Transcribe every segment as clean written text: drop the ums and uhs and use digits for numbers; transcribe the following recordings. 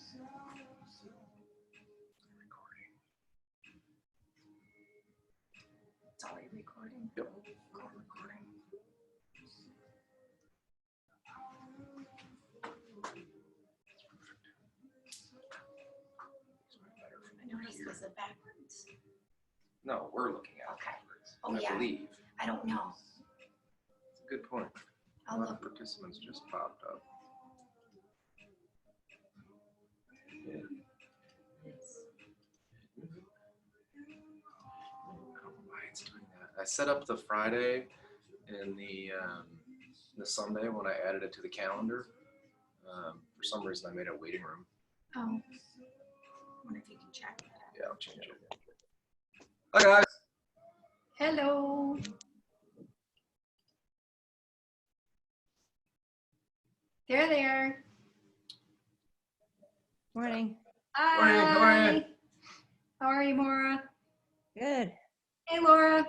It's already recording. Yep. I noticed, was it backwards? No, we're looking at it Okay. backwards. Oh, I yeah. believe. I don't know. It's a good point. A I'll lot of look. participants just popped up. Yeah. I don't know why it's doing that. I set up the Friday and the Sunday when I added it to the calendar. For some reason, I made a waiting room. Oh. I wonder if you can check that. Yeah, I'll change it. Hi, guys. Hello. There. Morning. Hi. Morning, how are you? How are you, Maura? Good. Hey, Laura.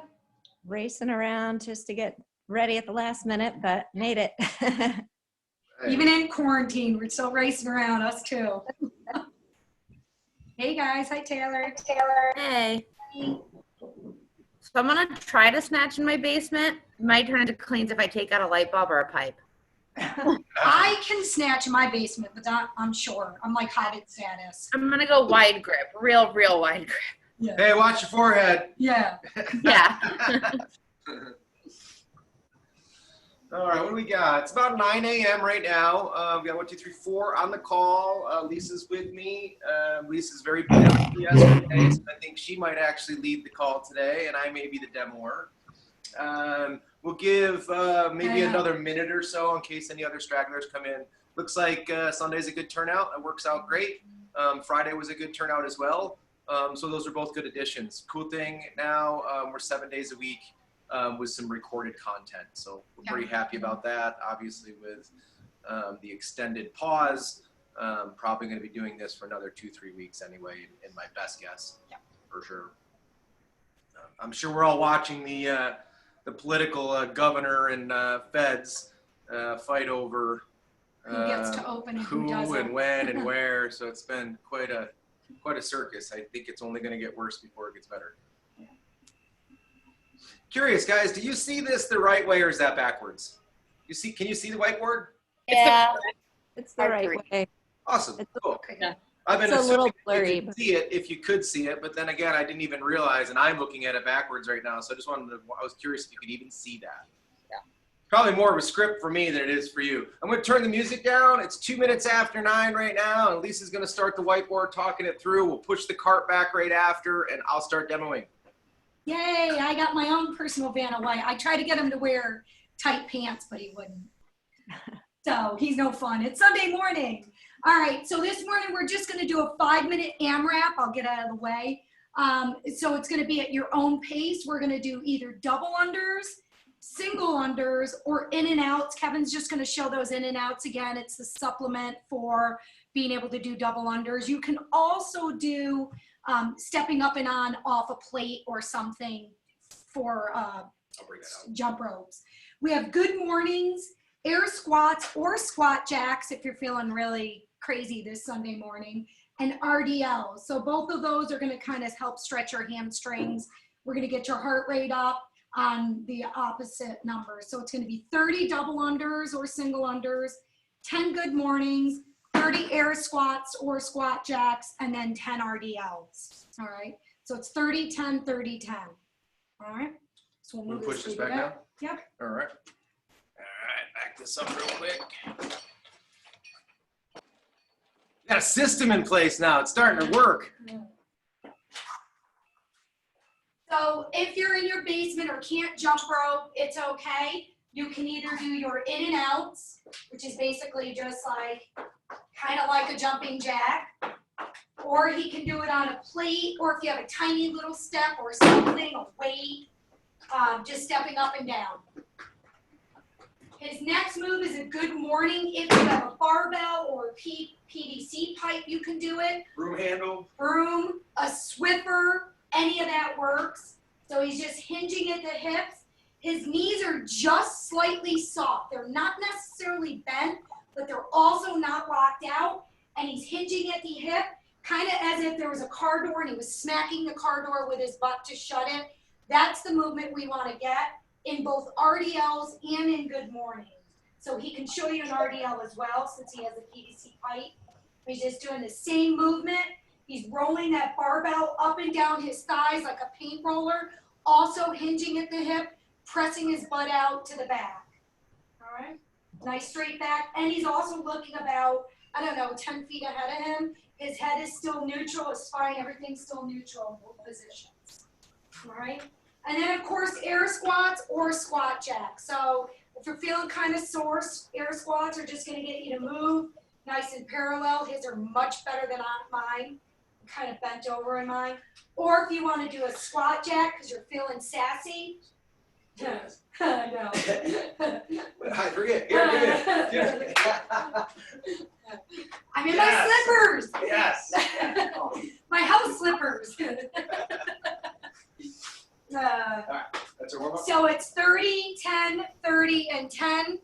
Racing around just to get ready at the last minute, but made it. Hey. Even in quarantine, we're still racing around, us too. Hey, guys. Hi, Taylor. Hey. So I'm gonna try to snatch in my basement. It might turn into cleans if I take out a light bulb or a pipe. I can snatch in my basement, but I'm sure. I'm like Hobbit status. I'm gonna go wide grip, real wide grip. Yeah. Hey, watch your forehead. Yeah. Yeah. All right, what do we got? It's about 9 a.m. right now. We got 1, 2, 3, 4 on the call. Lisa's with me. Lisa's very busy yesterday, so I think she might actually lead the call today, and I may be the demoer. We'll give maybe another minute or so in case any other stragglers come in. Looks like Sunday's a good turnout. It works out great. Friday was a good turnout as well. So those are both good additions. Cool thing now, we're 7 days a week. With some recorded content. So we're pretty happy about that. Obviously with the extended pause, probably going to be doing this for another 2-3 weeks anyway, in my best guess, for sure. I'm sure we're all watching the political governor and feds fight over Who gets to open and who who doesn't. and when and where. So it's been quite a circus. I think it's only going to get worse before it gets better. Curious, guys, do you see this the right way or is that backwards? Can you see the whiteboard? Yeah. It's the right way. Awesome. It's Cool. Yeah. I've been It's a little assuming blurry, you could see it if you could see it, but then again, I didn't even realize, and I'm looking at it backwards right now, so I was curious if you could even see that. Yeah. Probably more of a script for me than it is for you. I'm going to turn the music down. It's 2 minutes after 9 right now, and Lisa's going to start the whiteboard talking it through. We'll push the cart back right after, and I'll start demoing. Yay, I got my own personal Vanna White. I tried to get him to wear tight pants, but he wouldn't. So he's no fun. It's Sunday morning. All right, so this morning we're just gonna do a 5-minute AMRAP. I'll get out of the way. So it's gonna be at your own pace. We're gonna do either double unders, single unders, or in and outs. Kevin's just gonna show those in and outs again. It's the supplement for being able to do double unders. You can also do stepping up and on off a plate or something for jump ropes. We have good mornings, air squats or squat jacks if you're feeling really crazy this Sunday morning, and RDLs. So both of those are going to kind of help stretch your hamstrings. We're going to get your heart rate up on the opposite numbers. So it's going to be 30 double unders or single unders, 10 good mornings, 30 air squats or squat jacks, and then 10 RDLs. All right. So it's 30, 10, 30, 10. All right. So we'll push this back now? Yep. All right. All right, back this up real quick. Got a system in place now. It's starting to work. So if you're in your basement or can't jump rope, it's okay. You can either do your in and outs, which is basically just like, kind of like a jumping jack, or he can do it on a plate, or if you have a tiny little step or something, a weight, just stepping up and down. His next move is a good morning. If you have a barbell or a PVC pipe, you can do it. Broom handle. Broom, a Swiffer, any of that works. So he's just hinging at the hips. His knees are just slightly soft. They're not necessarily bent, but they're also not locked out. and he's hinging at the hip, kind of as if there was a car door and he was smacking the car door with his butt to shut it. That's the movement we want to get in both RDLs and in good mornings. So he can show you an RDL as well, since he has a PVC pipe. He's just doing the same movement. He's rolling that barbell up and down his thighs like a paint roller, also hinging at the hip, pressing his butt out to the back. All right? Nice straight back. And he's also looking about, 10 feet ahead of him. His head is still neutral, his spine, everything's still neutral in both positions. All right? And then, of course, air squats or squat jacks. So if you're feeling kind of sore, air squats are just going to get you to move nice and parallel. His are much better than mine. I'm kind of bent over in mine. Or if you want to do a squat jack because you're feeling sassy. Yes. No. I forget. Here. I'm in Yes. my slippers. Yes. My house slippers. All right. That's a warm up. So it's 30, 10, 30, and 10.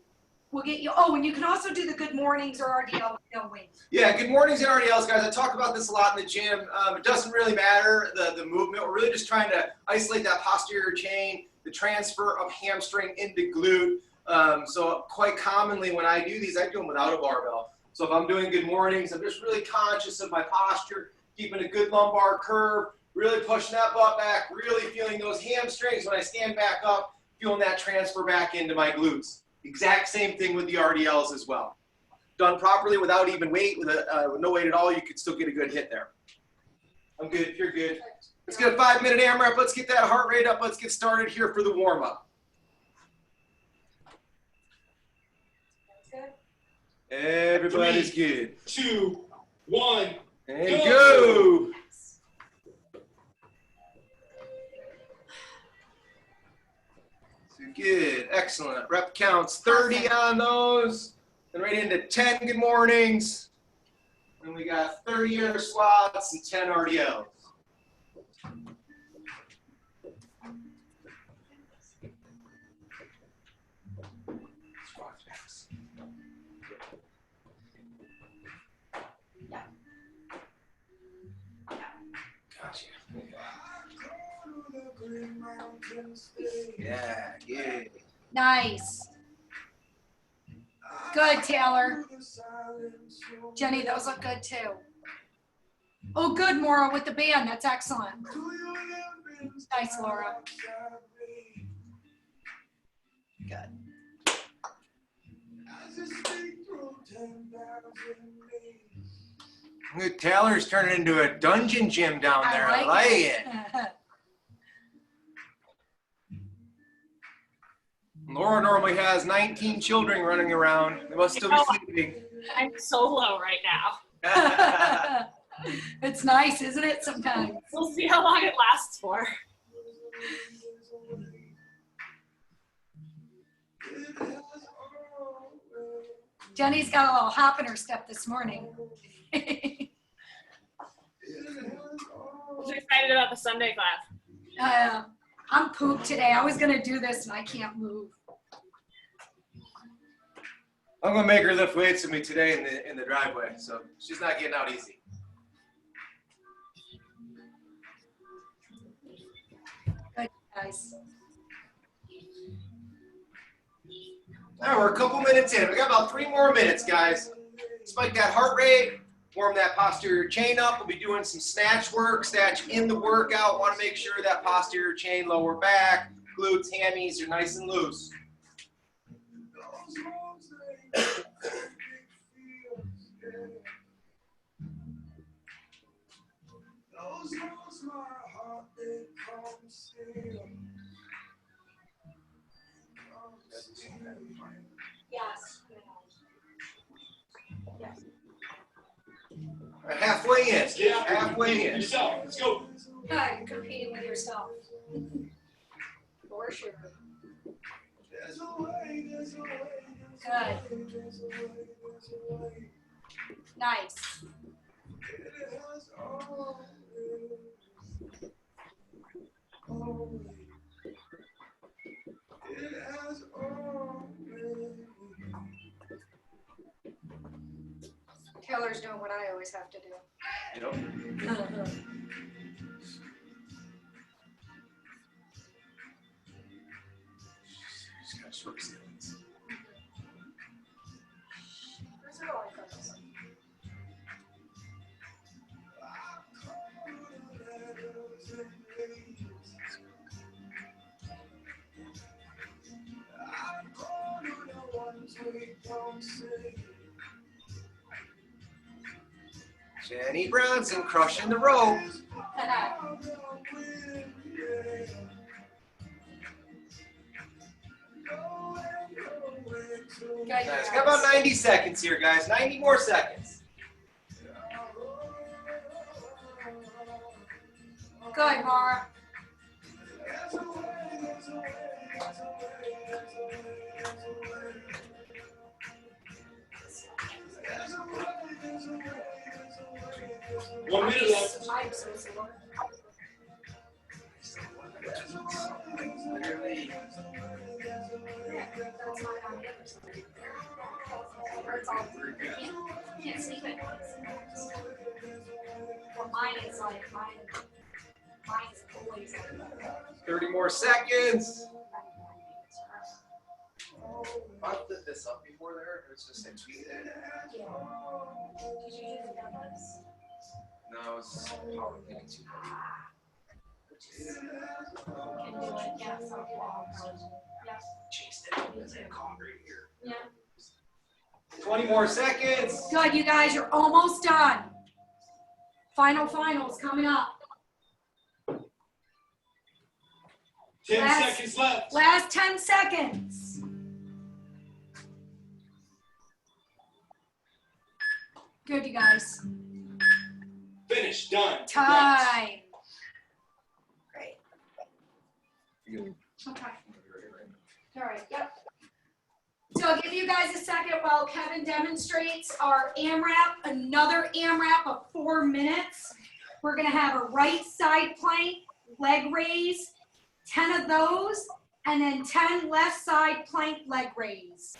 We'll get you. Oh, and you can also do the good mornings or RDL with no weight. Yeah, good mornings and RDLs, guys. I talk about this a lot in the gym. It doesn't really matter, the movement. We're really just trying to isolate that posterior chain, the transfer of hamstring into glute. So quite commonly when I do these, I do them without a barbell. So if I'm doing good mornings, I'm just really conscious of my posture, keeping a good lumbar curve, really pushing that butt back, really feeling those hamstrings when I stand back up, feeling that transfer back into my glutes. Exact same thing with the RDLs as well. Done properly without even weight, with no weight at all, you could still get a good hit there. I'm good, you're good. Let's get a 5-minute AMRAP. Let's get that heart rate up. Let's get started here for the warm-up. Everybody's good. 2, 1. And go. So good, excellent. Rep counts 30 on those. Then right into 10 good mornings. And we got 30 air squats and 10 RDLs. Squat jacks. Gotcha. Yeah, good. Nice. Good, Taylor. Jenny, those look good too. Oh, good, Maura, with the band. That's excellent. Nice, Laura. Good. Good. Taylor's turning into a dungeon gym down there. I like it. Laura normally has 19 children running around. They must still be sleeping. I'm so low right now. It's nice, isn't it, sometimes? We'll see how long it lasts for. Jenny's got a little hop in her step this morning. I'm excited about the Sunday class. I'm pooped today. I was gonna do this and I can't move. I'm gonna make her lift weights with me today in the driveway, so she's not getting out easy. Good, guys. All right, we're a couple minutes in. We got about 3 more minutes, guys. Spike that heart rate, warm that posterior chain up. We'll be doing some snatch work, snatch in the workout. Want to make sure that posterior chain, lower back, glutes, hammies are nice and loose. Yes. Yes. All right, halfway in. Yeah. Halfway in. Yourself. Let's go. Good, competing with yourself. For sure. Good. Nice. Taylor's doing what I always have to do. You know? She's got short ceilings. Where's her all goes? Jenny Brownson crushing the rope. Nice. Got about 90 seconds here, guys. 90 more seconds. Good, Mara. One minute left. I'm so sore. Literally. That's not on the other side. Hurts all through. Can't sleep at night. Well, mine is always like that. 30 more seconds. I'll flip this up before there. It's just like tweet it. Yeah. Did you use the numbers? No, it's probably thinking too heavy. Can do it, yeah, so yeah. Chased it. It's a cog right here. Yeah. 20 more seconds. Good, you guys, you're almost done. Finals coming up. 10 seconds left. Last 10 seconds. Good, you guys. Finish. Done. Time. Great. You Okay. All right, yep. So I'll give you guys a second while Kevin demonstrates our AMRAP, another AMRAP of 4 minutes. We're gonna have a right side plank, leg raise, 10 of those, and then 10 left side plank leg raise.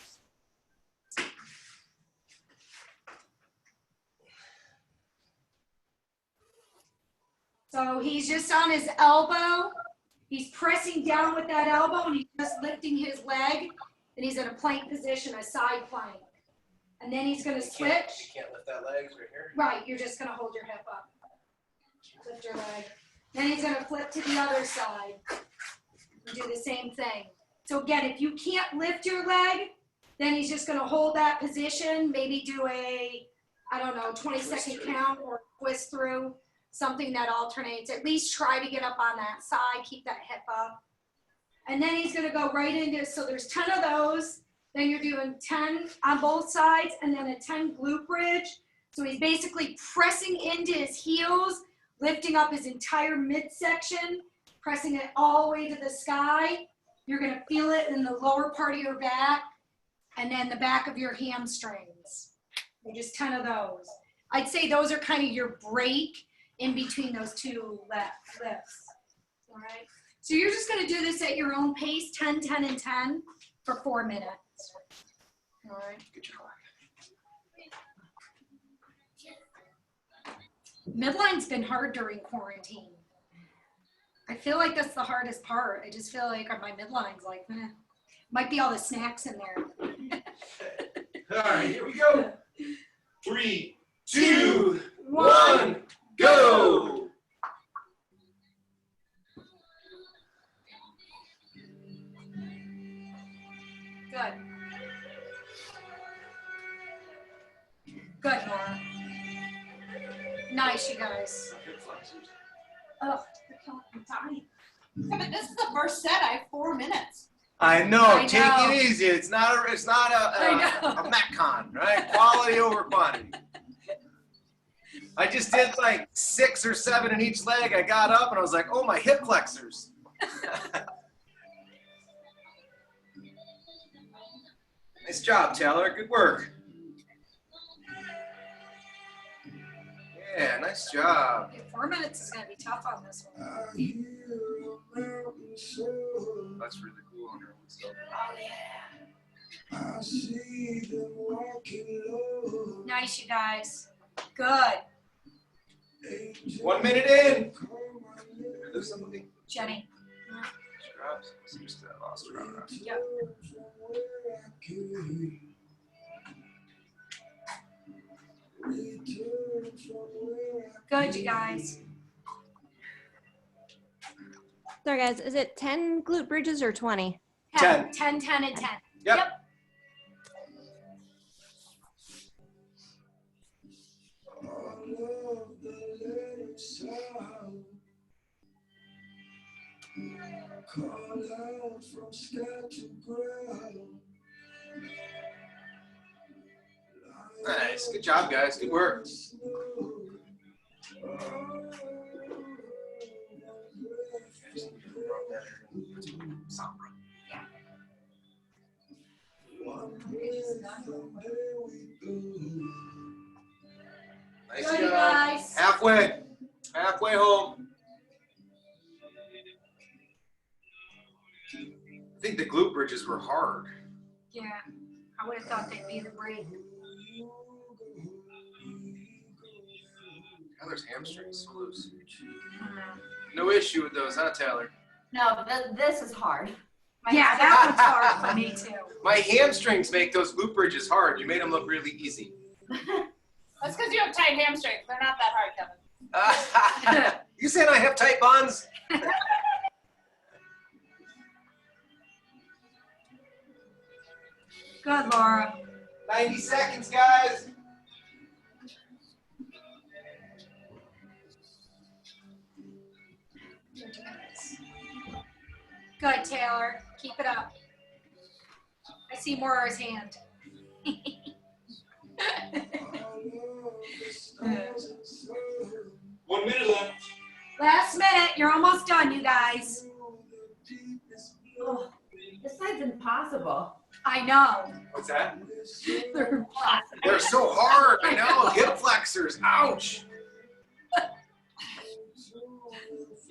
So he's just on his elbow. He's pressing down with that elbow and he's just lifting his leg. And he's in a plank position, a side plank. And then he's gonna switch. You can't lift that leg right here. Right, you're just gonna hold your hip up. Lift your leg. Then he's gonna flip to the other side and do the same thing. So again, if you can't lift your leg, then he's just gonna hold that position, maybe do a, I don't know, 20-second count or twist through, something that alternates. At least try to get up on that side, keep that hip up. And then he's gonna go right into, so there's 10 of those, then you're doing 10 on both sides, and then a 10 glute bridge. So he's basically pressing into his heels, lifting up his entire midsection, pressing it all the way to the sky. You're gonna feel it in the lower part of your back, and then the back of your hamstrings. So just 10 of those. I'd say those are kind of your break in between those two lifts, all right? So you're just gonna do this at your own pace, 10, 10, and 10 for 4 minutes. All right. Good job. Midline's been hard during quarantine. I feel like that's the hardest part. I just feel like my midline's like, might be all the snacks in there. All right, here we go. 3, 2, 1, go. Good. Good, Laura. Nice, you guys. Oh, I'm dying. Yeah, but this is the first set. I have 4 minutes. I know. I Take know. it easy. It's not a I know. Metcon, right? Quality over quantity. I just did like 6 or 7 in each leg. I got up and I was like, oh, my hip flexors. Nice job, Taylor. Good work. Yeah, nice job. Okay, 4 minutes is gonna be tough on this one. That's really cool on her own stuff. Oh yeah. Now nice, you guys. Good. 1 minute in. There's something. Jenny. Straps. Just lost her. Yep. Good, you guys. Sorry, guys. Is it 10 glute bridges or 20? 10. 10, 10, and 10. Yep. Nice. Good job, guys. Good work. Nice Good, you job. guys. Halfway. Halfway home. I think the glute bridges were hard. Yeah, I would have thought they'd be the break. Taylor's hamstrings so loose. No issue with those, huh, Taylor? No, this is hard. Yeah, that one's hard for me too. My hamstrings make those glute bridges hard. You made them look really easy. That's because you have tight hamstrings. They're not that hard, Kevin. You saying I have tight buns? Good, Laura. 90 seconds, guys. Good, Taylor. Keep it up. I see Maura's hand. 1 minute left. Last minute. You're almost done, you guys. Oh, this side's impossible. I know. What's that? They're impossible. They're so hard. I know. Hip flexors. Ouch.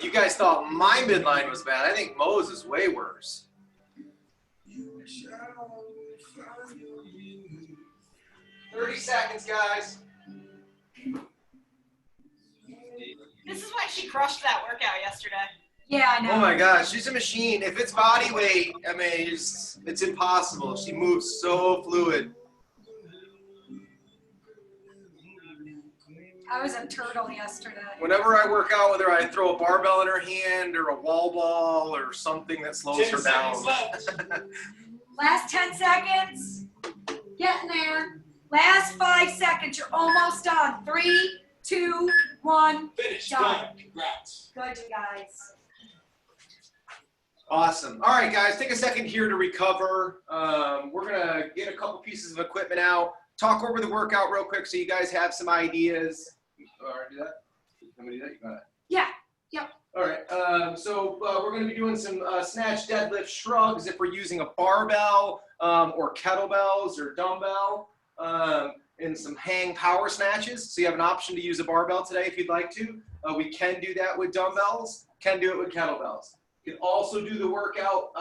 You guys thought my midline was bad. I think Mo's is way worse. 30 seconds, guys. This is why she crushed that workout yesterday. Yeah, I know. Oh my gosh, she's a machine. If it's body weight, I mean, it's impossible. She moves so fluid. I was a turtle yesterday. Whenever I work out with her, I throw a barbell in her hand or a wall ball or something that slows 10 her down. seconds left. Last 10 seconds. Getting there. Last 5 seconds. You're almost done. 3, 2, 1. Finish. Done. Done. Congrats. Good, you guys. Awesome. All right, guys, take a second here to recover. We're going to get a couple pieces of equipment out, talk over the workout real quick so you guys have some ideas. All right, do that? Somebody do that? You got it? Yeah. Yep. All right, so we're going to be doing some snatch, deadlift, shrugs if we're using a barbell or kettlebells or dumbbell, and some hang power snatches. So you have an option to use a barbell today if you'd like to. We can do that with dumbbells, can do it with kettlebells. You can also do the workout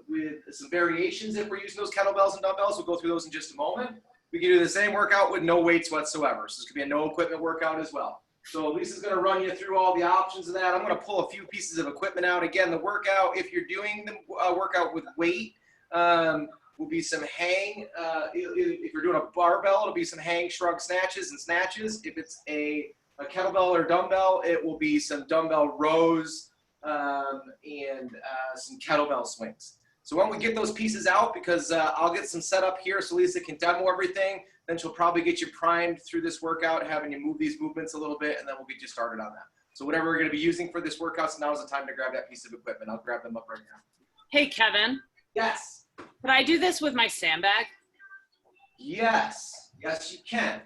with some variations if we're using those kettlebells and dumbbells. We'll go through those in just a moment. We can do the same workout with no weights whatsoever. So this could be a no equipment workout as well. So Lisa's going to run you through all the options of that. I'm going to pull a few pieces of equipment out. Again, the workout, if you're doing the workout with weight, will be some hang. If you're doing a barbell, it'll be some hang, shrug, snatches, and snatches. If it's a kettlebell or dumbbell, it will be some dumbbell rows and some kettlebell swings. So why don't we get those pieces out, because I'll get some set up here so Lisa can demo everything. Then she'll probably get you primed through this workout, having you move these movements a little bit, and then we'll get you started on that. So whatever we're going to be using for this workout, so now is the time to grab that piece of equipment. I'll grab them up right now. Hey, Kevin, Yes. could I do this with my sandbag? Yes. Yes, you can.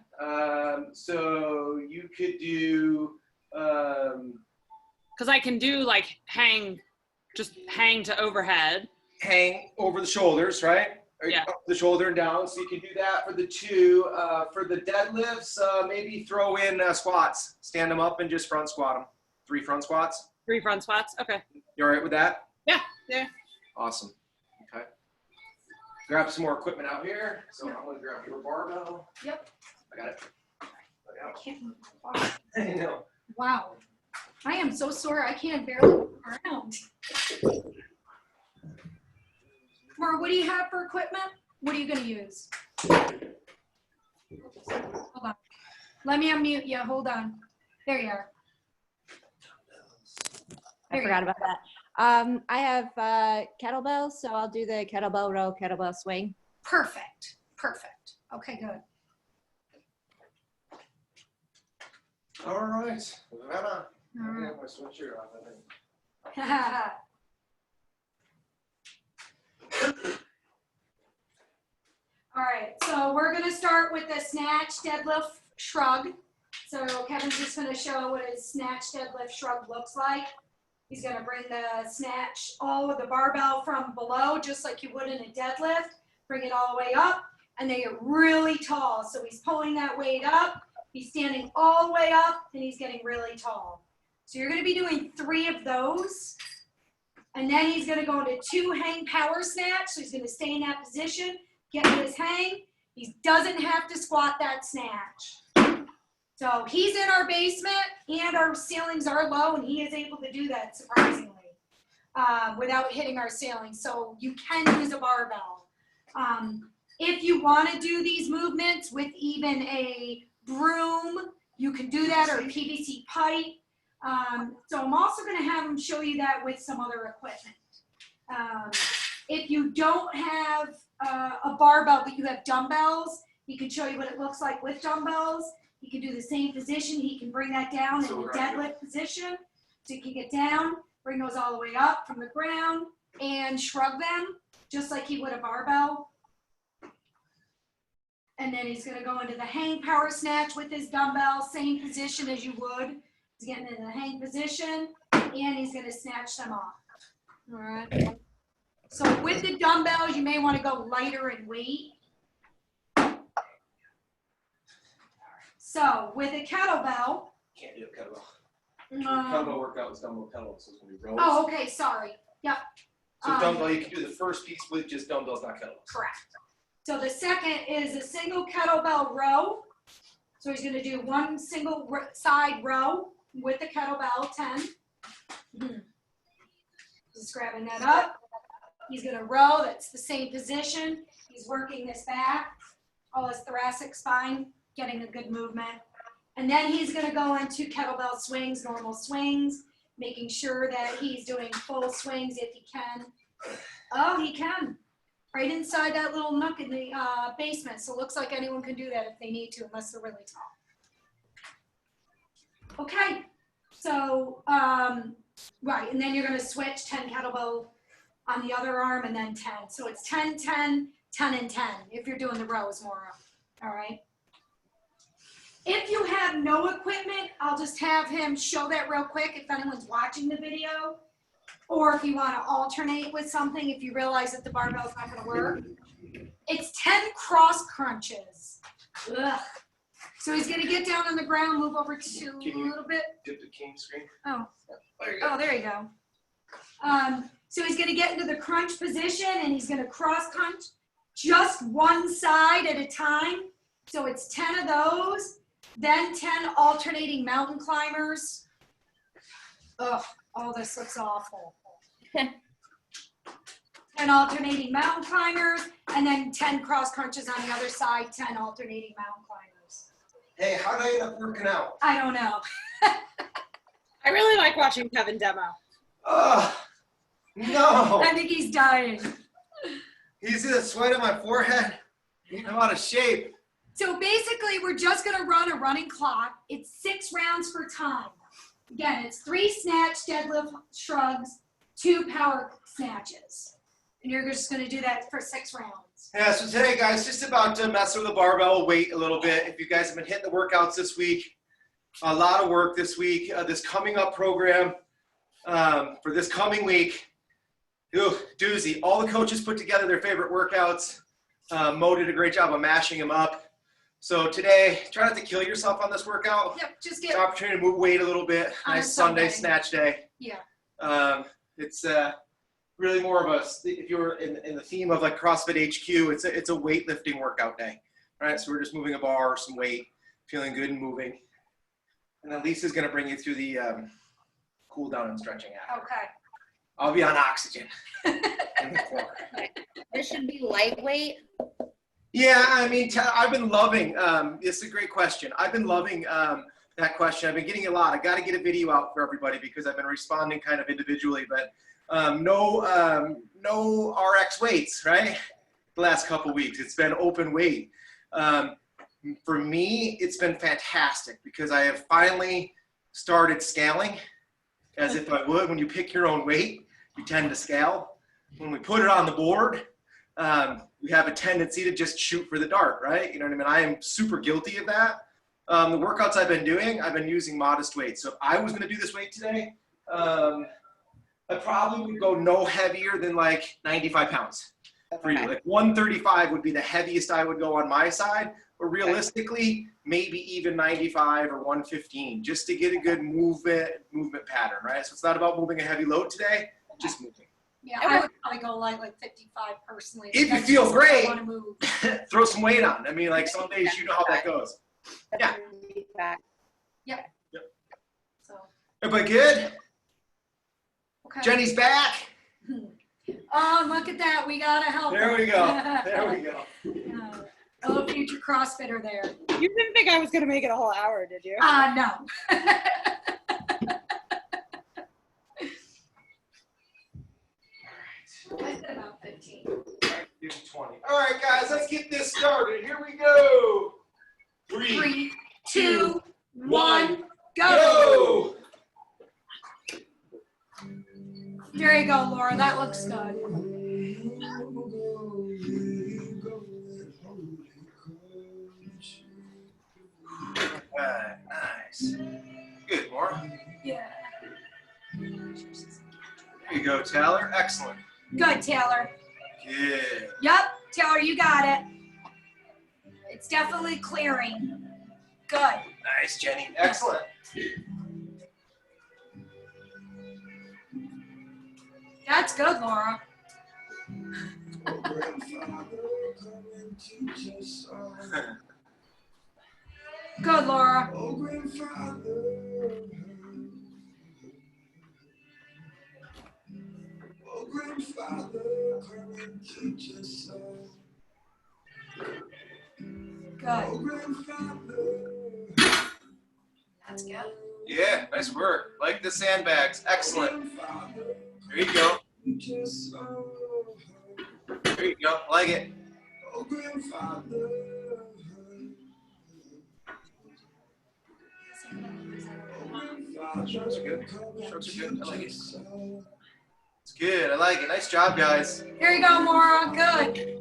So you could do Because I can do like just hang to overhead. hang over the shoulders, right? Or Yeah. up the shoulder and down. So you can do that for the two. For the deadlifts, maybe throw in squats. Stand them up and just front squat them. 3 front squats. 3 front squats. Okay. You all right with that? Yeah. Yeah. Awesome. Okay. grab some more equipment out here. So I'm gonna grab your barbell. Yep. I got it. I can't move my body. I know. Wow. I am so sore, I can't barely move around. Mar, what do you have for equipment? What are you going to use? Hold on. Let me unmute you. Hold on. There you are. I forgot about that. I have kettlebells, so I'll do the kettlebell row, kettlebell swing. Perfect. Perfect. Okay, good. All right. Savannah. I All right. have my sweatshirt on, I think. All right, so we're gonna start with the snatch, deadlift, shrug. So Kevin's just gonna show what his snatch, deadlift, shrug looks like. He's gonna bring the snatch all of the barbell from below, just like you would in a deadlift. Bring it all the way up, and they get really tall. So he's pulling that weight up, he's standing all the way up, and he's getting really tall. So you're gonna be doing 3 of those. And then he's gonna go into 2 hang power snatch. So he's gonna stay in that position, get to his hang. He doesn't have to squat that snatch. So he's in our basement and our ceilings are low and he is able to do that surprisingly without hitting our ceiling. So you can use a barbell. If you wanna do these movements with even a broom, you can do that, or a PVC pipe. So I'm also going to have him show you that with some other equipment. If you don't have a barbell but you have dumbbells, he can show you what it looks like with dumbbells. He can do the same position. He can bring that down in the deadlift position. So you can get down, bring those all the way up from the ground, and shrug them just like he would a barbell. And then he's going to go into the hang power snatch with his dumbbell, same position as you would. He's getting in the hang position, and he's going to snatch them off. All right. So with the dumbbells, you may want to go lighter in weight. So with a kettlebell. Can't do a kettlebell. Kettlebell workout is dumbbell kettlebell, so it's going to be rows. Oh, okay. Sorry. Yep. So dumbbell, you can do the first piece with just dumbbells, not kettlebells. Correct. So the second is a single kettlebell row. So he's going to do 1 single side row with the kettlebell, 10. Just grabbing that up. He's going to row. That's the same position. He's working this back, all his thoracic spine, getting a good movement. And then he's going to go into kettlebell swings, normal swings, making sure that he's doing full swings if he can. Oh, he can. Right inside that little nook in the basement. So it looks like anyone can do that if they need to, unless they're really tall. Okay, so, right, and then you're gonna switch 10 kettlebell on the other arm and then 10. So it's 10, 10, 10, and 10 if you're doing the rows more, all right? If you have no equipment, I'll just have him show that real quick if anyone's watching the video. Or if you want to alternate with something, if you realize that the barbell is not going to work. It's 10 cross crunches. Ugh. So he's going to get down on the ground, move over to a little bit. Dip the king screen. Oh, There you go. oh, there you go. So he's going to get into the crunch position and he's going to cross crunch just one side at a time. So it's 10 of those, then 10 alternating mountain climbers. Ugh. Oh, this looks awful. 10 alternating mountain climbers, and then 10 cross crunches on the other side, 10 alternating mountain climbers. Hey, how did I end up working out? I don't know. I really like watching Kevin demo. No. I think he's dying. You see the sweat on my forehead? I'm out of shape. So basically, we're just going to run a running clock. It's 6 rounds for time. Again, it's 3 snatch, deadlift, shrugs, 2 power snatches. And you're just going to do that for 6 rounds. Yeah, so today, guys, just about to mess with the barbell weight a little bit. If you guys have been hitting the workouts this week, a lot of work this week. This coming up program for this coming week, doozy. All the coaches put together their favorite workouts. Mo did a great job of mashing them up. So today, try not to kill yourself on this workout. Yep, just It's get an opportunity to move weight a little bit. On a Nice Sunday Sunday. snatch day. Yeah. It's really more of a, if you're in the theme of like CrossFit HQ, it's a weightlifting workout day, right? So we're just moving a bar, some weight, feeling good and moving. And then Lisa's gonna bring you through the cool down and stretching after. Okay. I'll be on oxygen in the corner. This should be lightweight. Yeah, I mean, I've been loving, it's a great question. I've been loving that question. I've been getting a lot. I got to get a video out for everybody because I've been responding kind of individually, but no RX weights, right? The last couple weeks, it's been open weight. For me, it's been fantastic because I have finally started scaling as if I would. When you pick your own weight, you tend to scale. When we put it on the board, we have a tendency to just shoot for the dark, right? You know what I mean? I am super guilty of that. The workouts I've been doing, I've been using modest weights. So if I was going to do this weight today, I probably would go no heavier than like 95 pounds. For you. Like 135 would be the heaviest I would go on my side, but realistically, maybe even 95 or 115, just to get a good movement pattern, right? So it's not about moving a heavy load today, just moving. Yeah, I would probably go light, like 55 personally. If you That's feel just what I great, wanna move. throw some weight on. I mean, like some days you know how that goes. Yeah. So, Everybody good? okay. Jenny's back. Oh, look at that. We gotta help. There her. we go. There we go. A little future CrossFitter there. You didn't think I was going to make it a whole hour, did you? No. I said about 15. Give me 20. All right, guys, let's get this started. Here we go. 3, 2, 1, go. Go. There you go, Laura. That looks good. Nice. Good, Laura. Yeah. There you go, Taylor. Excellent. Good, Taylor. Good. Yep, Taylor, you got it. It's definitely clearing. Good. Nice, Jenny. Excellent. That's good, Laura. Good, Laura. Good. That's good. Yeah, nice work. Like the sandbags. Excellent. There you go. There you go. Like it. Shrugs are good. Shrugs are good. I like it. It's good. I like it. Nice job, guys. Here you go, Laura. Good.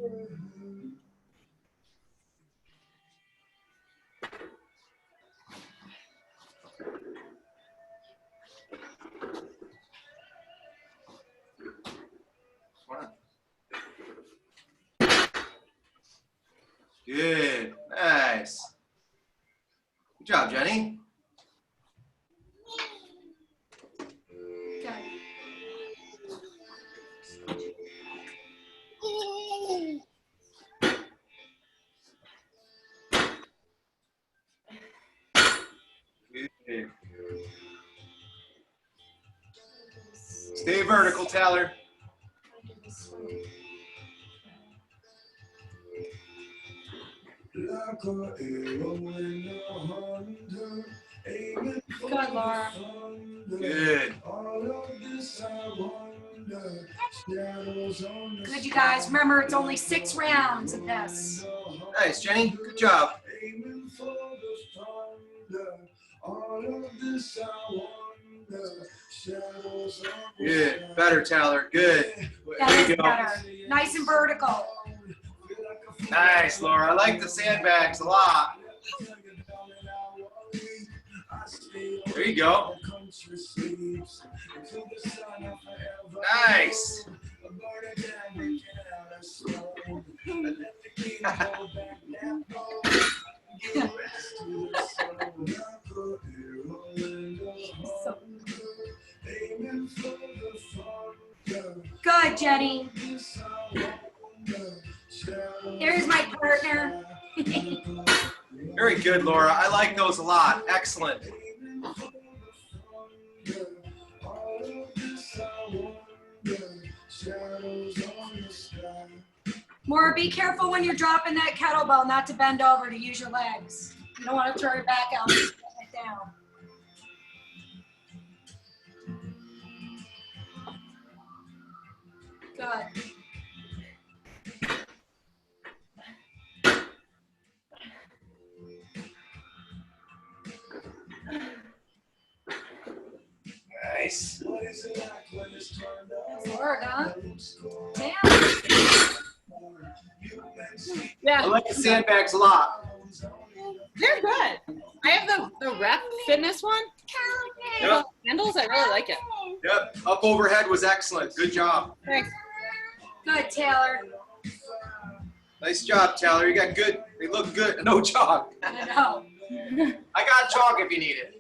Good. Nice. Good job, Jenny. Good. Good. Stay vertical, Taylor. Good, Laura. Good. Good, you guys. Remember, it's only 6 rounds of this. Nice, Jenny. Good job. Good. Better, Taylor. Good. That There is you go. better. Nice and vertical. Nice, Laura. I like the sandbags a lot. There you go. Nice. Good. Good, Jenny. There's my partner. Very good, Laura. I like those a lot. Excellent. Maura, be careful when you're dropping that kettlebell not to bend over to use your legs. You don't want to throw your back out and put it down. Good. Nice. Laura, huh? Damn. Yeah, I like the sandbags a lot. they're good. I have the rep fitness one. Yep. Handles, I really like it. Yep. Up overhead was excellent. Good job. Thanks. Good, Taylor. Nice job, Taylor. You got good. They look good. No chalk. I know. I got chalk if you need it.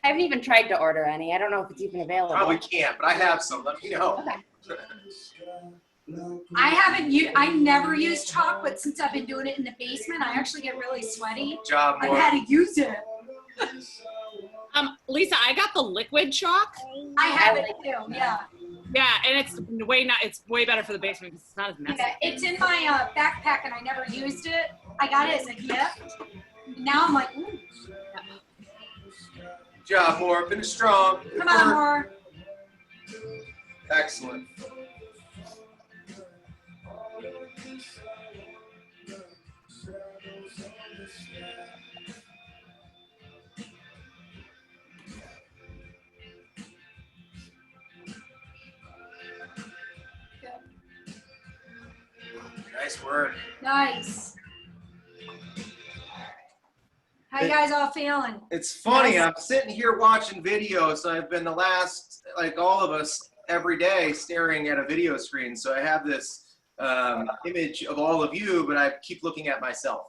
I haven't even tried to order any. I don't know if it's even available. Probably can't, but I have some. Let me know. I never used chalk, but since I've been doing it in the basement, I actually get really sweaty. Good job, I've Laura. had to use it. Lisa, I got the liquid chalk. I have it too, yeah. Yeah, and it's way better for the basement because it's not as messy. Yeah, it's in my backpack and I never used it. I got it as a gift. Now I'm like, ooh, Good job, Laura. Finish strong. come on, more. Excellent. Nice work. Nice. How you guys all feeling? It's funny. I'm sitting here watching videos. I've been the last, like all of us, every day staring at a video screen. So I have this image of all of you, but I keep looking at myself.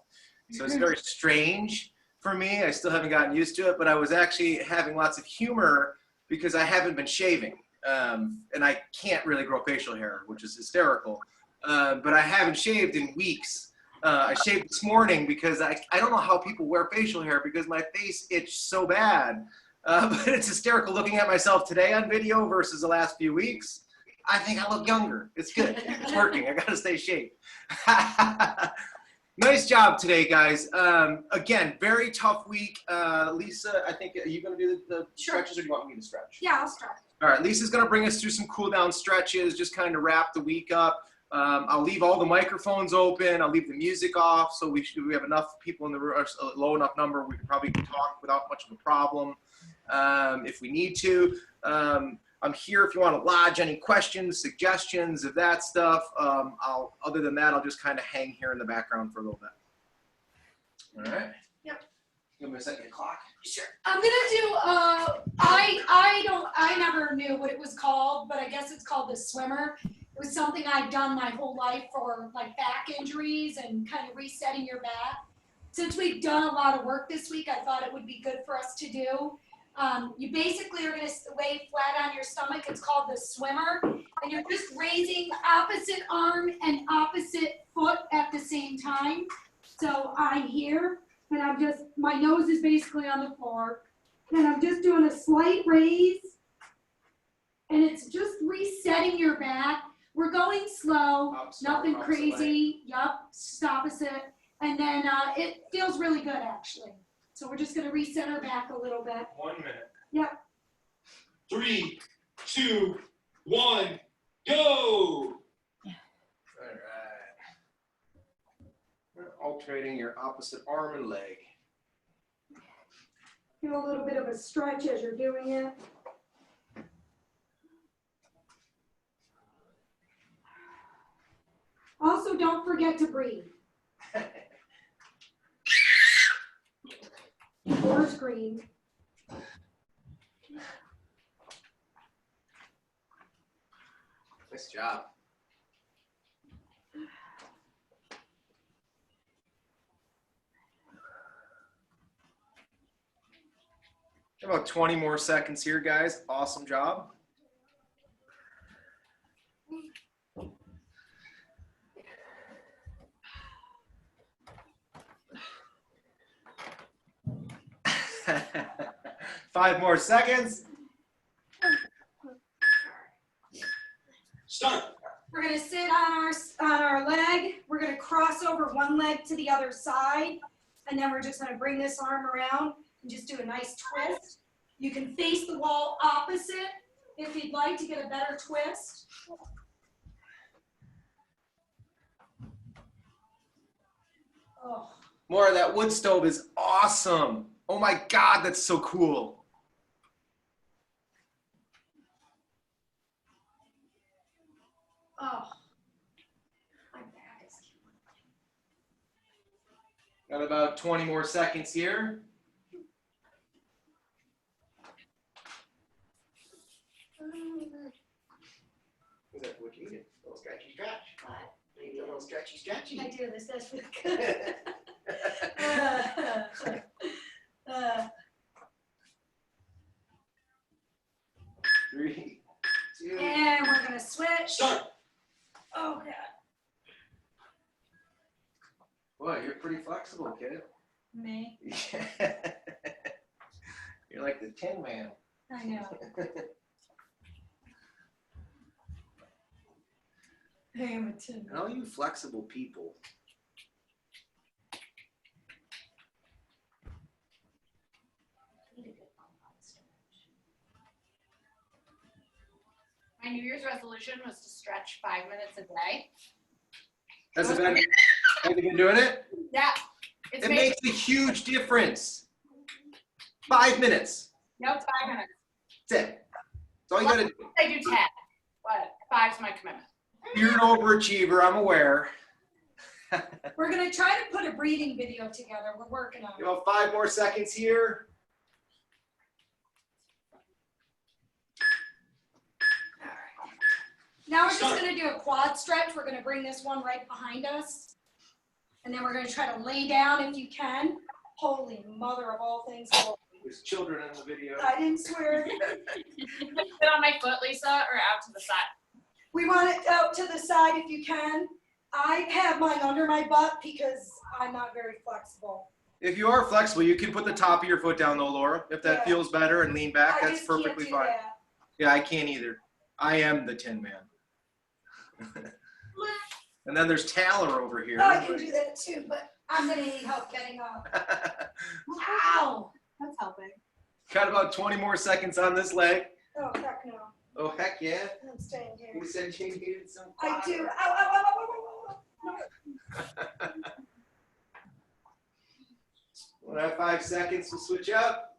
So it's very strange for me. I still haven't gotten used to it, but I was actually having lots of humor because I haven't been shaving. And I can't really grow facial hair, which is hysterical. But I haven't shaved in weeks. I shaved this morning because I don't know how people wear facial hair because my face itched so bad. But it's hysterical looking at myself today on video versus the last few weeks. I think I look younger. It's good. It's working. I got to stay shaved. Nice job today, guys. Again, very tough week. Lisa, I think, are you going to do the stretches or do you want me to stretch? Yeah, I'll start. All right, Lisa's going to bring us through some cool down stretches, just kind of wrap the week up. I'll leave all the microphones open. I'll leave the music off, so we have enough people in the room, a low enough number, we can probably talk without much of a problem if we need to. I'm here if you want to lodge any questions, suggestions of that stuff. Other than that, I'll just kind of hang here in the background for a little bit. All right? Yep. You want me to set your clock? Sure. I'm gonna do. I never knew what it was called, but I guess it's called the swimmer. It was something I've done my whole life for like back injuries and kind of resetting your back. Since we've done a lot of work this week, I thought it would be good for us to do. You basically are going to lay flat on your stomach. It's called the swimmer. And you're just raising opposite arm and opposite foot at the same time. So I'm here and my nose is basically on the floor. And I'm just doing a slight raise. And it's just resetting your back. We're going slow, nothing crazy. Yup, just opposite. And then it feels really good actually. So we're just going to reset our back a little bit. 1 minute. Yep. 3, 2, 1, go! All right. We're alternating your opposite arm and leg. Do a little bit of a stretch as you're doing it. Also, don't forget to breathe. Or scream. Nice job. About 20 more seconds here, guys. Awesome job. 5 more seconds. Start. We're gonna sit on our leg. We're gonna cross over one leg to the other side, and then we're just gonna bring this arm around and just do a nice twist. You can face the wall opposite if you'd like to get a better twist. Oh, Maura, that wood stove is awesome. Oh my God, that's so cool. oh. My back is killing me. Got about 20 more seconds here. Is that what you eat? A little scratchy scratch. What? You need a little scratchy scratchy. I do this. That's really good. uh, 3, 2. and we're gonna switch. Start. Oh God. Boy, you're pretty flexible, kid. Me. You're like the Tin Man. I know. I am a tin. And all you flexible people. My New Year's resolution was to stretch 5 minutes a day. Have you been doing it? Yeah. It's It made, makes a huge difference. 5 minutes. no, 5 minutes. That's it. That's all you gotta do. I do 10. But 5's my commitment. You're an overachiever, I'm aware. We're gonna try to put a breathing video together. We're working on it. About 5 more seconds here. All right. Now we're just gonna do a quad stretch. We're gonna bring this one right behind us. And then we're gonna try to lay down if you can. Holy mother of all things. There's children in the video. I didn't swear. Sit on my foot, Lisa, or out to the side? We want it out to the side if you can. I have mine under my butt because I'm not very flexible. If you are flexible, you can put the top of your foot down though, Laura. If that Yeah. feels better and lean back, I that's just can't perfectly do fine. that. Yeah, I can't either. I am the Tin Man. And then there's Taylor over here. Oh, I can do that too, but I'm gonna need help getting up. Ow! That's helping. Got about 20 more seconds on this leg. Oh, heck no. Oh, heck yeah. I'm staying here. You said you needed some I do. fodder. Ow, ow, ow, ow, ow, ow, ow. We'll have 5 seconds to switch up.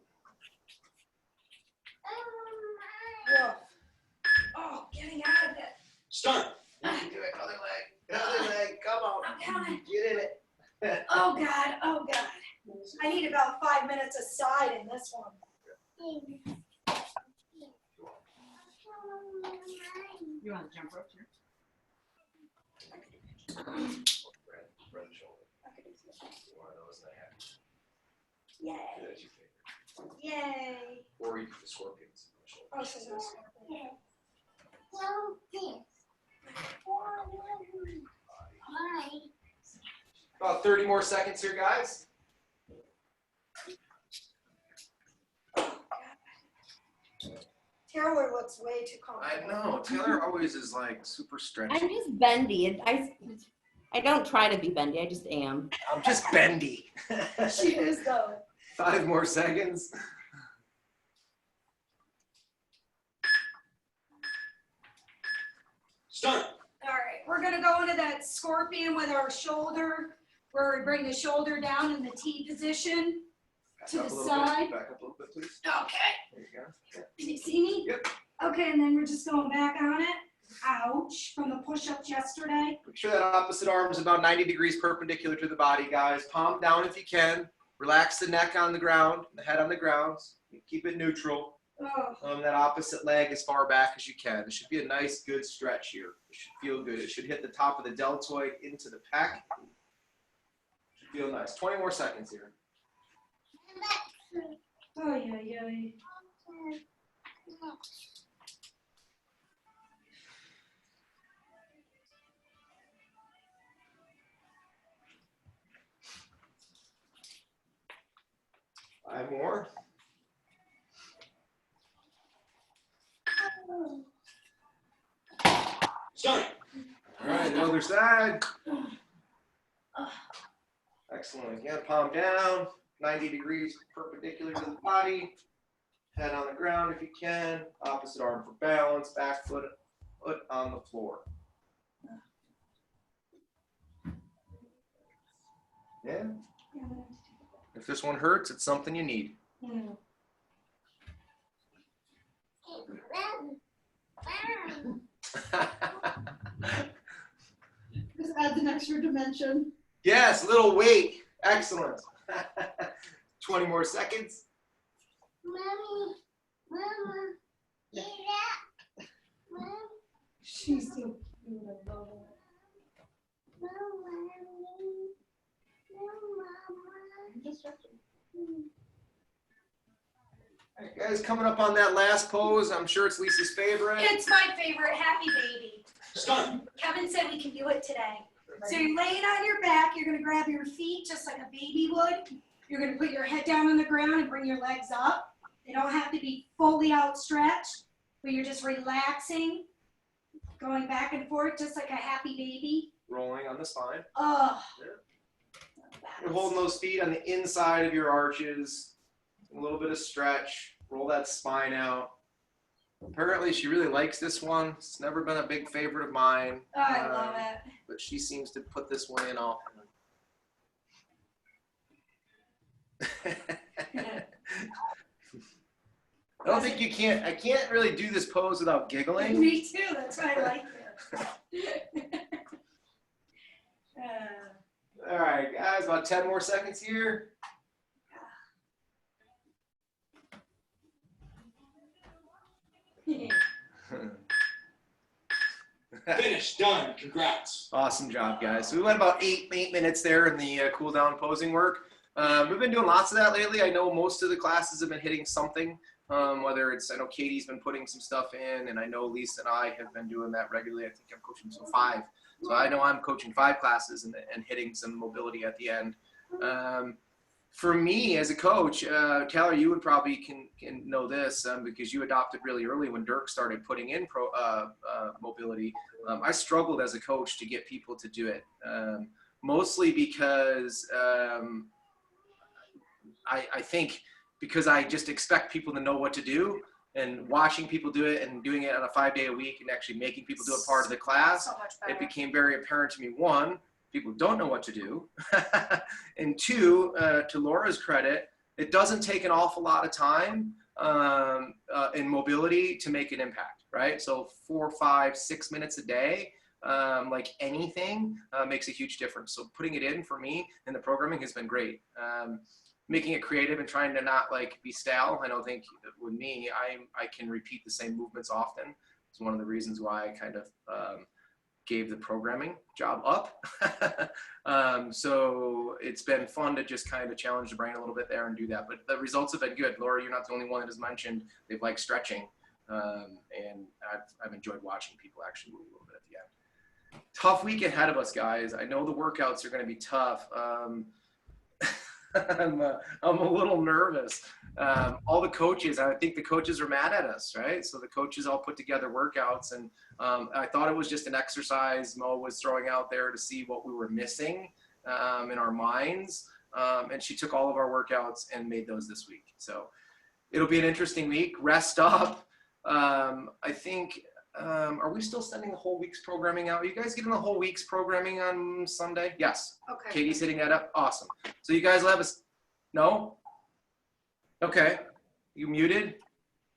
Whoa. Oh, getting out of it. Start. You can do it. Other leg. Other leg. Come on. I'm coming. Get in it. Oh, God. Oh, God. I need about 5 minutes aside in this one. You want to jump rope here? Run the shoulder. One of those and I have. Yay. That's your favorite. Yay. Or you do the scorpions on the shoulder. Oh, so that's About 30 more seconds here, guys. Taylor looks way too I comfortable. know. Taylor always is like super stretchy. I'm just bendy. And I don't try to be bendy. I just am. I'm just bendy. She is, though. 5 more seconds. Start. All right, we're gonna go into that scorpion with our shoulder, where we bring the shoulder down in the T position. Back To up the a little side. bit. Back up a little bit, please. Okay. There you go. Yeah. Can you see me? Yep. Okay, and then we're just going back on it. Ouch, from the push-ups yesterday. Make sure that opposite arm is about 90 degrees perpendicular to the body, guys. Palm down if you can. Relax the neck on the ground, the head on the ground. Keep it neutral. Oh, That opposite leg as far back as you can. It should be a nice, good stretch here. It should feel good. It should hit the top of the deltoid into the pec. Should feel nice. 20 more seconds here. oh, yeah, yeah. 5 more. side. Excellent. Again, palm down, 90 degrees perpendicular to the body. Head on the ground if you can. Opposite arm for balance. Back foot on the floor. Yeah. If this one hurts, it's something you need. This adds an extra dimension. Yes, little weight. Excellent. 20 more seconds. Mommy, Mama, get up. Mom, She's so cute. I love her. All right, guys, coming up on that last pose. I'm sure it's Lisa's favorite. It's my favorite, happy baby. Stun. Kevin said we can do it today. So you're laying on your back, you're gonna grab your feet just like a baby would. You're gonna put your head down on the ground and bring your legs up. They don't have to be fully outstretched, but you're just relaxing, going back and forth just like a happy baby. Rolling on the spine. Oh. You're holding those feet on the inside of your arches. A little bit of stretch. Roll that spine out. Apparently, she really likes this one. It's never been a big favorite of mine. Oh, I love it. But she seems to put this one in often. I don't think you can't. I can't really do this pose without giggling. Me too. That's why I like it. All right, guys, about 10 more seconds here. Finish. Done. Congrats. Awesome job, guys. So we went about eight minutes there in the cool down posing work. We've been doing lots of that lately. I know most of the classes have been hitting something, whether it's, I know Katie's been putting some stuff in, and I know Lisa and I have been doing that regularly. I think I'm coaching 5. So I know I'm coaching 5 classes and hitting some mobility at the end. For me as a coach, Taylor, you would probably can know this because you adopted really early when Dirk started putting in mobility. I struggled as a coach to get people to do it, mostly because I think because I just expect people to know what to do, and watching people do it and doing it on a 5-day a week and actually making people do it part of the class, So much better. it became very apparent to me, 1, people don't know what to do. And 2, to Laura's credit, it doesn't take an awful lot of time in mobility to make an impact, right? So 4, 5, 6 minutes a day, like anything, makes a huge difference. So putting it in for me in the programming has been great. Making it creative and trying to not like be stale. I don't think with me, I can repeat the same movements often. It's one of the reasons why I kind of gave the programming job up. So it's been fun to just kind of challenge the brain a little bit there and do that. But the results have been good. Laura, you're not the only one that has mentioned they've liked stretching. And I've enjoyed watching people actually move a little bit at the end. Tough week ahead of us, guys. I know the workouts are going to be tough. I'm a little nervous. All the coaches, I think the coaches are mad at us, right? So the coaches all put together workouts, and I thought it was just an exercise Mo was throwing out there to see what we were missing in our minds. And she took all of our workouts and made those this week. So it'll be an interesting week. Rest up. I think, are we still sending the whole week's programming out? Are you guys getting the whole week's programming on Sunday? Yes. Okay. Katie's hitting that up. Awesome. So you guys will have no? Okay. You muted?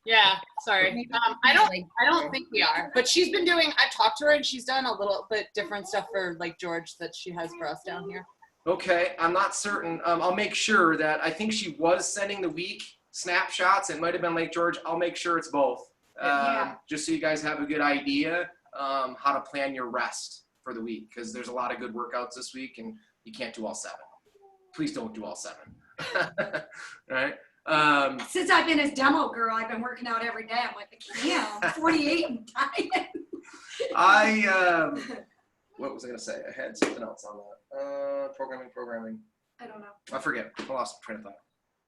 Yeah, sorry. I don't think we are. But she's been doing, I talked to her and she's done a little bit different stuff for like George that she has for us down here. Okay, I'm not certain. I'll make sure that, I think she was sending the week snapshots. It might have been Lake George. I'll make sure it's both. Just so you guys have a good idea how to plan your rest for the week, because there's a lot of good workouts this week and you can't do all 7. Please don't do all 7. Right? Since I've been his demo girl, I've been working out every day. I'm like, I can't. I'm 48 and dying. What was I going to say? I had something else on that. Programming. I don't know. I forget. I lost train of thought.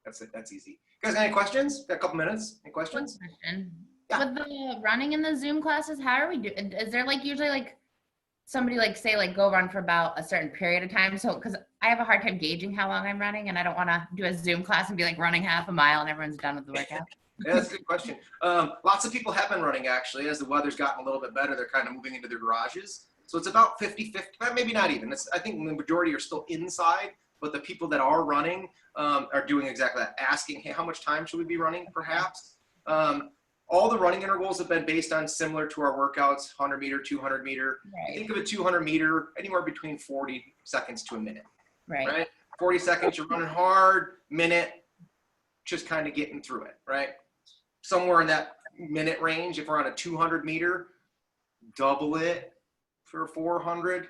That's it. That's easy. You guys got any questions? Got a couple minutes. Any questions? Question. Yeah. With the running in the Zoom classes, how are we doing? Is there like usually like somebody like say like go run for about a certain period of time? So because I have a hard time gauging how long I'm running, and I don't want to do a Zoom class and be like running half a mile and everyone's done with the workout. Yeah, that's a good question. Lots of people have been running actually. As the weather's gotten a little bit better, they're kind of moving into their garages. So it's about 50-50, maybe not even. I think the majority are still inside, but the people that are running are doing exactly that, asking, hey, how much time should we be running perhaps? All the running intervals have been based on similar to our workouts, 100 meter, 200 meter. Right. Think of a 200 meter, anywhere between 40 seconds to a minute, Right. right? 40 seconds, you're running hard, minute, just kind of getting through it, right? Somewhere in that minute range, if we're on a 200 meter, double it for 400,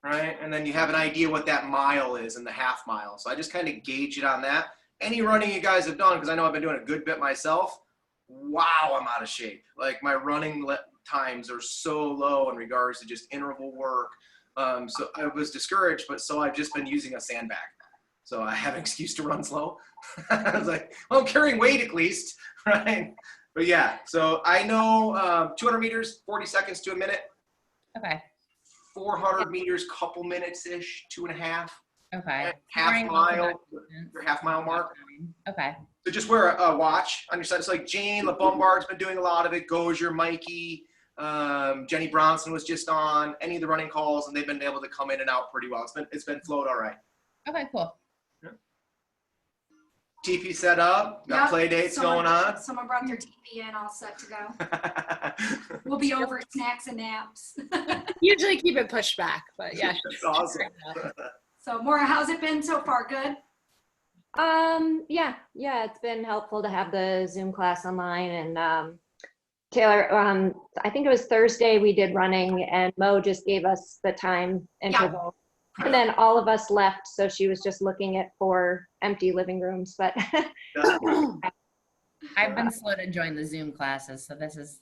right? And then you have an idea what that mile is in the half mile. So I just kind of gauge it on that. Any running you guys have done, because I know I've been doing a good bit myself, wow, I'm out of shape. Like my running times are so low in regards to just interval work. So I was discouraged, but so I've just been using a sandbag. So I have an excuse to run slow. I was like, well, I'm carrying weight at least, right? But yeah, so I know 200 meters, 40 seconds to a minute. Okay. 400 meters, couple minutes-ish, 2.5. Okay. Half mile, your half mile mark. Okay. So just wear a watch on your side. It's like Jane LaBombard's been doing a lot of it. Gozier, Mikey, Jenny Bronson was just on any of the running calls, and they've been able to come in and out pretty well. It's been flowed all right. Okay, cool. TP set up, got Yep. play dates going on. Someone brought their TV in, all set to go. We'll be over at snacks and naps. Usually keep it pushed back, but yeah. That's awesome. So Maura, how's it been so far? Good? Yeah, it's been helpful to have the Zoom class online. And Taylor, I think it was Thursday we did running, and Mo just gave us the time interval. And then all of us left, so she was just looking at 4 empty living rooms. But I've been slow to join the Zoom classes, so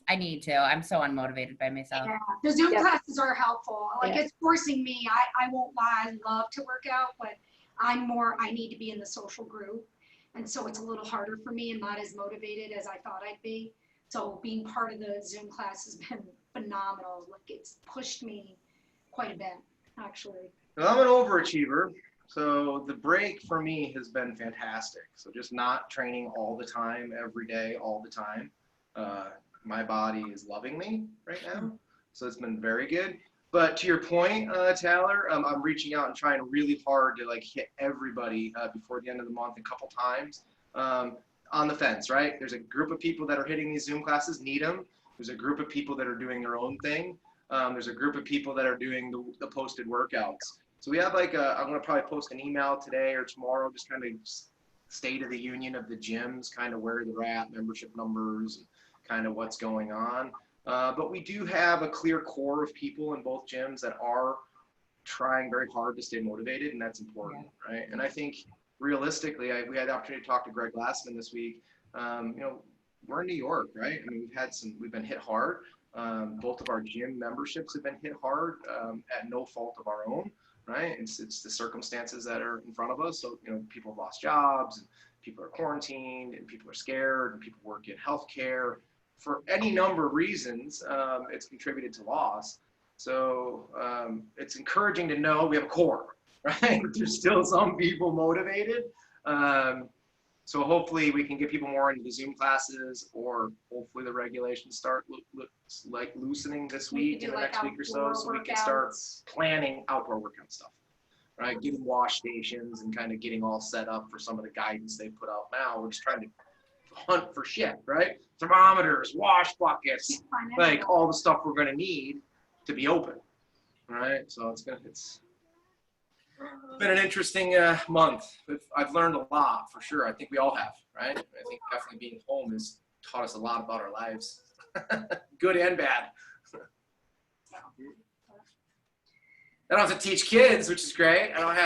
I need to. I'm so unmotivated by myself. Yeah. The Zoom Yep. classes are helpful. Like Yeah. it's forcing me. I won't lie. I love to work out, but I need to be in the social group. And so it's a little harder for me and not as motivated as I thought I'd be. So being part of the Zoom class has been phenomenal. Like it's pushed me quite a bit, actually. Well, I'm an overachiever, so the break for me has been fantastic. So just not training all the time, every day, all the time. My body is loving me right now, so it's been very good. But to your point, Taylor, I'm reaching out and trying really hard to like hit everybody before the end of the month a couple times on the fence, right? There's a group of people that are hitting these Zoom classes, need them. There's a group of people that are doing their own thing. There's a group of people that are doing the posted workouts. So we have like I'm going to probably post an email today or tomorrow, just kind of state of the union of the gyms, kind of where they're at, membership numbers, and kind of what's going on. But we do have a clear core of people in both gyms that are trying very hard to stay motivated, and that's important, right? And I think realistically, we had the opportunity to talk to Greg Glassman this week. We're in New York, right? I mean, we've been hit hard. Both of our gym memberships have been hit hard at no fault of our own, right? It's the circumstances that are in front of us. So, people have lost jobs, and people are quarantined, and people are scared, and people work in healthcare. For any number of reasons, it's contributed to loss. So it's encouraging to know we have a core, right? There's still some people motivated. So hopefully we can get people more into the Zoom classes, or hopefully the regulations start loosening this week, in the next week or so we can start planning outdoor workout stuff, right? Getting wash stations and kind of getting all set up for some of the guidance they put out now. We're just trying to hunt for shit, right? Thermometers, wash buckets, like all the stuff we're gonna need to be open, right? So it's been an interesting month. I've learned a lot for sure. I think we all have, right? I think definitely being home has taught us a lot about our lives, good and bad. I don't have to teach kids, which is great. I don't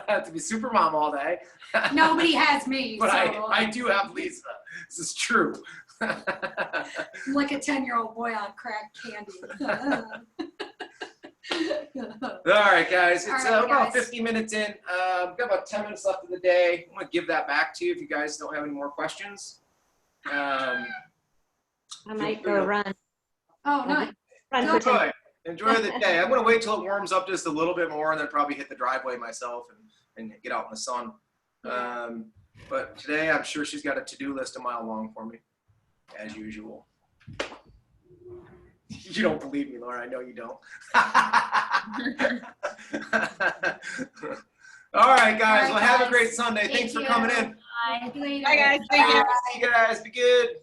have to be super mom all day. Nobody has me. But so. I do have Lisa. This is true. I'm like a 10-year-old boy on crack candy. All right, guys. It's All right, about guys. 50 minutes in. We've got about 10 minutes left of the day. I'm going to give that back to you if you guys don't have any more questions. I might go run. Oh, nice. Run Go for 10 ahead. Enjoy the day. I'm going to wait till it warms up just a little bit more and then probably hit the driveway myself and get out in the sun. But today, I'm sure she's got a to-do list a mile long for me, as usual. You don't believe me, Laura. I know you don't. All right, guys. Well, have a great Sunday. Thanks for coming in. Bye. Bye, guys. Thank you. See you guys. Be good.